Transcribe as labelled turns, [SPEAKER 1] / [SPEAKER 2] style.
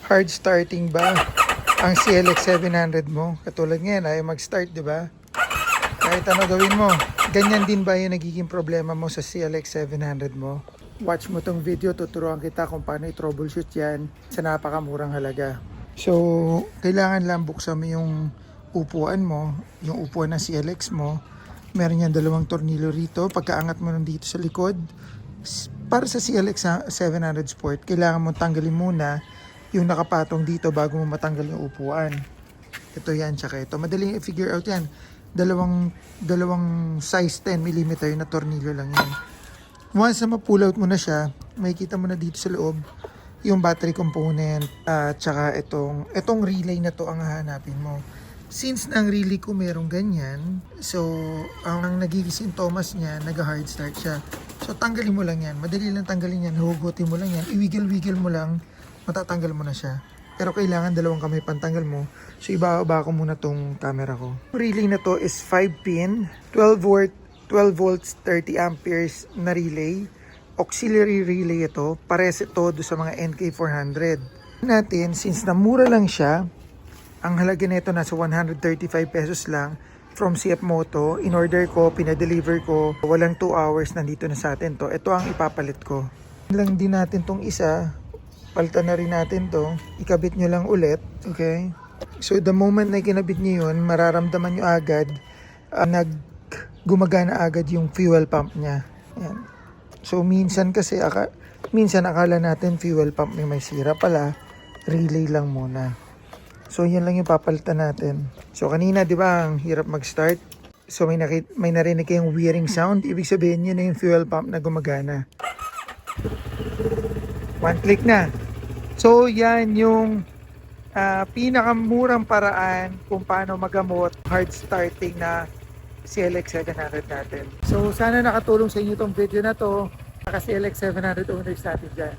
[SPEAKER 1] Hard starting ba ang CLX 700 mo? Katulad ngayon, ayaw mag-start, di ba? Kahit ano gawin mo, ganyan din ba yung nagiging problema mo sa CLX 700 mo? Watch mo tong video, tuturuan kita kung paano i-troubleshoot yan sa napakamurang halaga. So, kailangan lang buksan mo yung upuan mo, yung upuan ng CLX mo. Meron yan dalawang tornilyo rito. Pagkaangat mo nandito sa likod, para sa CLX 700 Sport, kailangan mo tanggalin muna yung nakapatong dito bago mo matanggal yung upuan. Ito yan, tsaka ito. Madaling i-figure out yan. Dalawang size 10mm na tornilyo lang yan. Once na ma-pull out mo na siya, makikita mo na dito sa loob yung battery component at tsaka itong relay na to ang hahanapin mo. Since na ang relay ko merong ganyan, so ang nagiging sintomas niya, nag-hard start siya. So tanggalin mo lang yan. Madali lang tanggalin yan. Hugutin mo lang yan. I-wiggle-wiggle mo lang. Matatanggal mo na siya. Pero kailangan dalawang kamay pantanggal mo. So ibaba ko muna tong camera ko. Yung relay na to is 5-pin, 12 volts, 30 amperes na relay. Auxiliary relay ito. Pares ito do sa mga NK400. Natin, since na mura lang siya, ang halaga nito nasa 135 pesos lang from CF Moto. In order ko, pinadeliver ko. Walang 2 hours nandito na sa atin to. Ito ang ipapalit ko. Lang din natin tong isa. Palitan na rin natin to. Ikabit nyo lang ulit. Okay? So the moment na ikinabit nyo yun, mararamdaman nyo agad gumagana agad yung fuel pump niya. Ayan. So minsan kasi, minsan akala natin fuel pump may sira pala. Relay lang muna. So yan lang yung papalitan natin. So kanina, di ba, ang hirap mag-start. So may narinig kayong whirring sound. Ibig sabihin yun na yung fuel pump na gumagana. One click na. So yan yung pinakamurang paraan kung paano magamot hard starting na CLX 700 natin. So sana nakatulong sa inyo itong video na to. Naka CLX 700 owners natin dyan.